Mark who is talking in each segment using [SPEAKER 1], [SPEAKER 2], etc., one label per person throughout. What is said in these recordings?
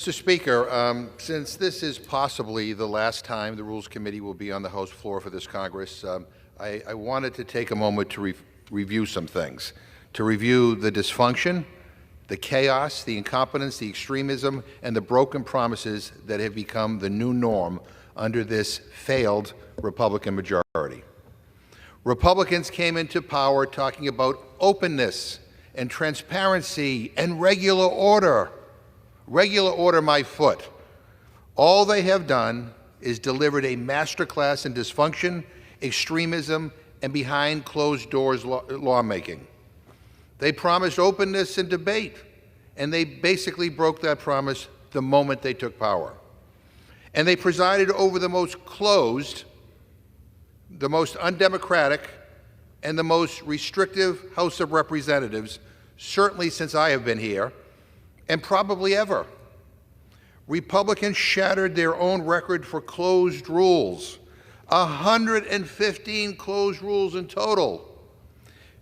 [SPEAKER 1] Mr. Speaker, since this is possibly the last time the Rules Committee will be on the House floor for this Congress, I wanted to take a moment to review some things, to review the dysfunction, the chaos, the incompetence, the extremism, and the broken promises that have become the new norm under this failed Republican majority. Republicans came into power talking about openness and transparency and regular order. Regular order, my foot. All they have done is delivered a masterclass in dysfunction, extremism, and behind closed doors lawmaking. They promised openness and debate, and they basically broke that promise the moment they took power. And they presided over the most closed, the most undemocratic, and the most restrictive House of Representatives, certainly since I have been here, and probably ever. Republicans shattered their own record for closed rules, 115 closed rules in total.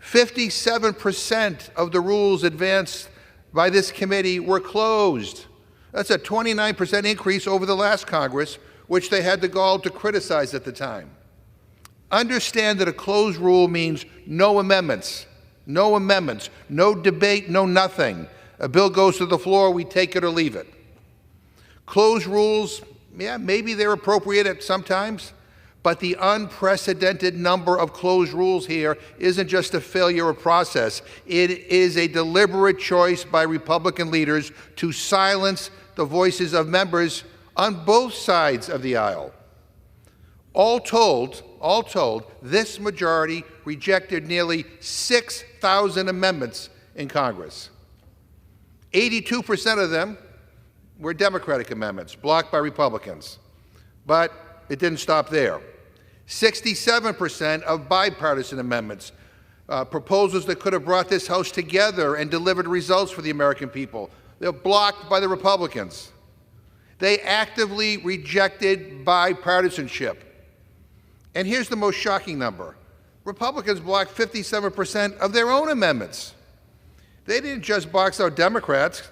[SPEAKER 1] 57% of the rules advanced by this committee were closed. That's a 29% increase over the last Congress, which they had the gall to criticize at the time. Understand that a closed rule means no amendments, no debate, no nothing. A bill goes to the floor, we take it or leave it. Closed rules, yeah, maybe they're appropriate at some times, but the unprecedented number of closed rules here isn't just a failure of process. It is a deliberate choice by Republican leaders to silence the voices of members on both sides of the aisle. All told, this majority rejected nearly 6,000 amendments in Congress. 82% of them were Democratic amendments, blocked by Republicans. But it didn't stop there. 67% of bipartisan amendments, proposals that could have brought this House together and delivered results for the American people, they're blocked by the Republicans. They actively rejected bipartisanship. And here's the most shocking number. Republicans blocked 57% of their own amendments. They didn't just box out Democrats,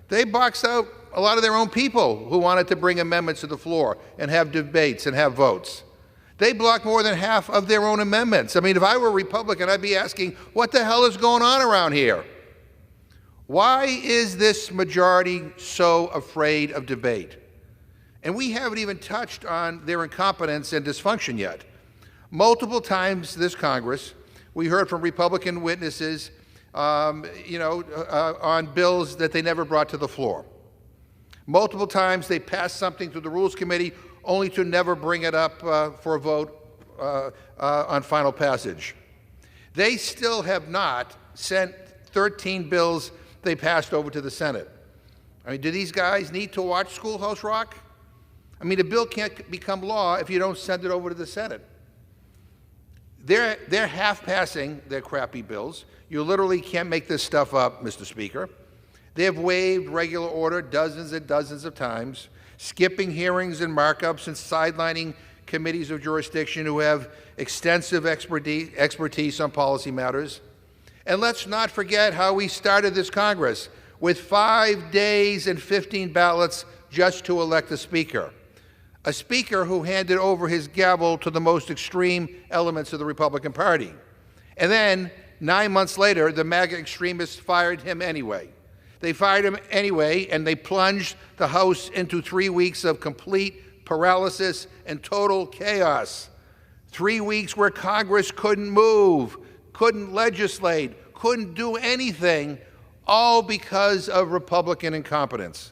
[SPEAKER 1] they boxed out a lot of their own people who wanted to bring amendments to the floor and have debates and have votes. They blocked more than half of their own amendments. I mean, if I were a Republican, I'd be asking, what the hell is going on around here? Why is this majority so afraid of debate? And we haven't even touched on their incompetence and dysfunction yet. Multiple times this Congress, we heard from Republican witnesses on bills that they never brought to the floor. Multiple times they passed something through the Rules Committee only to never bring it up for a vote on final passage. They still have not sent 13 bills they passed over to the Senate. I mean, do these guys need to watch Schoolhouse Rock? I mean, a bill can't become law if you don't send it over to the Senate. They're half-passing their crappy bills. You literally can't make this stuff up, Mr. Speaker. They have waived regular order dozens and dozens of times, skipping hearings and markups and sidelining committees of jurisdiction who have extensive expertise on policy matters. And let's not forget how we started this Congress, with 5 days and 15 ballots just to elect a speaker who handed over his gavel to the most extreme elements of the Republican Party. And then, 9 months later, the MAGA extremists fired him anyway. They fired him anyway, and they plunged the House into 3 weeks of complete paralysis and total chaos. 3 weeks where Congress couldn't move, couldn't legislate, couldn't do anything, all because of Republican incompetence.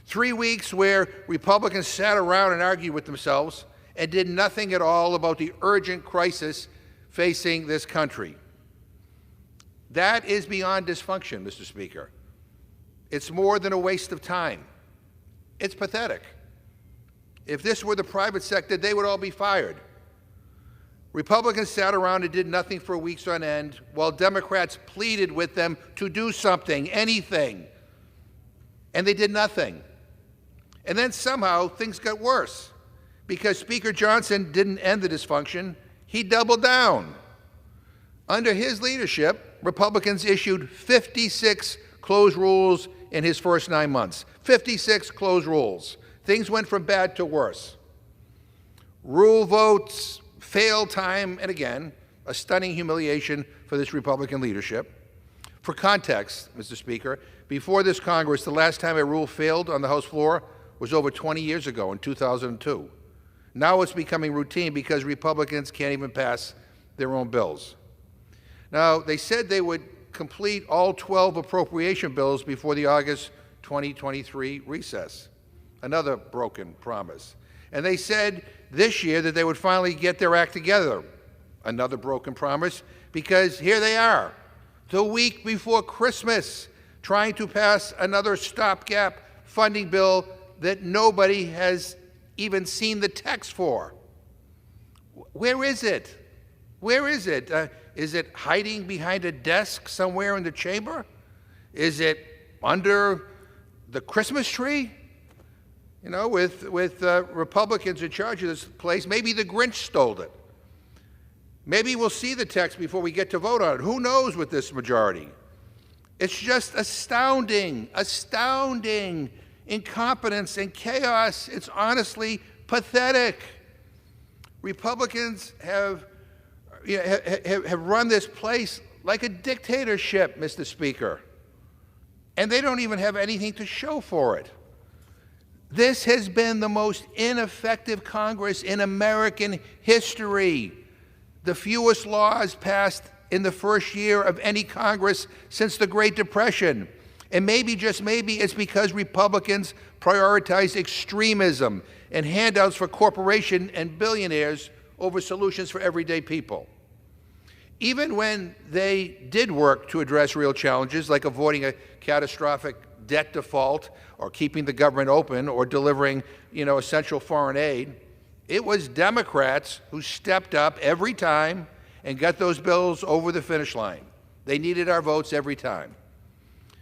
[SPEAKER 1] 3 weeks where Republicans sat around and argued with themselves and did nothing at all about the urgent crisis facing this country. That is beyond dysfunction, Mr. Speaker. It's more than a waste of time. It's pathetic. If this were the private sector, they would all be fired. Republicans sat around and did nothing for weeks on end, while Democrats pleaded with them to do something, anything. And they did nothing. And then somehow things got worse, because Speaker Johnson didn't end the dysfunction, he doubled down. Under his leadership, Republicans issued 56 closed rules in his first 9 months. 56 closed rules. Things went from bad to worse. Rule votes failed time and again, a stunning humiliation for this Republican leadership. For context, Mr. Speaker, before this Congress, the last time a rule failed on the House floor was over 20 years ago in 2002. Now it's becoming routine because Republicans can't even pass their own bills. Now, they said they would complete all 12 appropriation bills before the August 2023 recess. Another broken promise. And they said this year that they would finally get their act together. Another broken promise, because here they are, the week before Christmas, trying to pass another stopgap funding bill that nobody has even seen the text for. Where is it? Where is it? Is it hiding behind a desk somewhere in the chamber? Is it under the Christmas tree? You know, with Republicans in charge of this place, maybe the Grinch stole it. Maybe we'll see the text before we get to vote on it. Who knows with this majority? It's just astounding, astounding incompetence and chaos. It's honestly pathetic. Republicans have run this place like a dictatorship, Mr. Speaker, and they don't even have anything to show for it. This has been the most ineffective Congress in American history. The fewest laws passed in the first year of any Congress since the Great Depression. And maybe, just maybe, it's because Republicans prioritize extremism and handouts for corporations and billionaires over solutions for everyday people. Even when they did work to address real challenges, like avoiding a catastrophic debt default or keeping the government open or delivering, essential foreign aid, it was Democrats who stepped up every time and got those bills over the finish line. They needed our votes every time.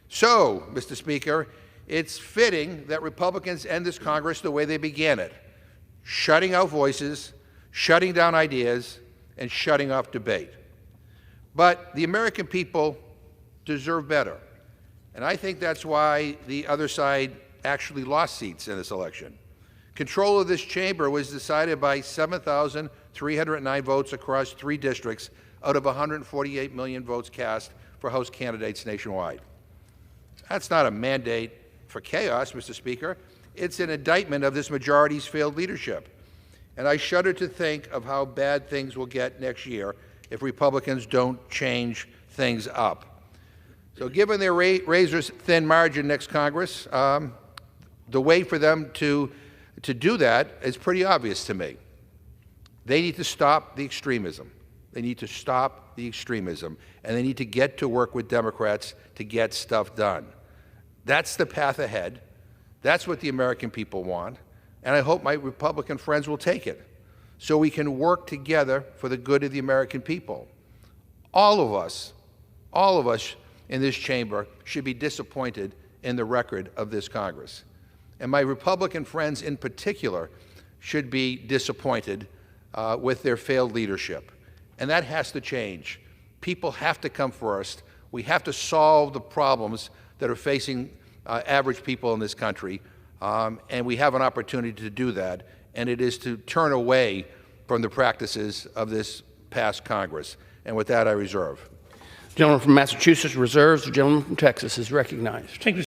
[SPEAKER 1] So, Mr. Speaker, it's fitting that Republicans end this Congress the way they began it, shutting out voices, shutting down ideas, and shutting off debate. But the American people deserve better. And I think that's why the other side actually lost seats in this election. Control of this chamber was decided by 7,309 votes across 3 districts out of 148 million votes cast for House candidates nationwide. That's not a mandate for chaos, Mr. Speaker. It's an indictment of this majority's failed leadership. And I shudder to think of how bad things will get next year if Republicans don't change things up. So given their razor-thin margin next Congress, the way for them to do that is pretty obvious to me. They need to stop the extremism. They need to stop the extremism, and they need to get to work with Democrats to get stuff done. That's the path ahead. That's what the American people want, and I hope my Republican friends will take it so we can work together for the good of the American people. All of us in this chamber should be disappointed in the record of this Congress. And my Republican friends in particular should be disappointed with their failed leadership. And that has to change. People have to come first. We have to solve the problems that are facing average people in this country. And we have an opportunity to do that. And it is to turn away from the practices of this past Congress. And with that, I reserve.
[SPEAKER 2] The gentleman from Massachusetts reserves. The gentleman from Texas is recognized.
[SPEAKER 3] Thank you.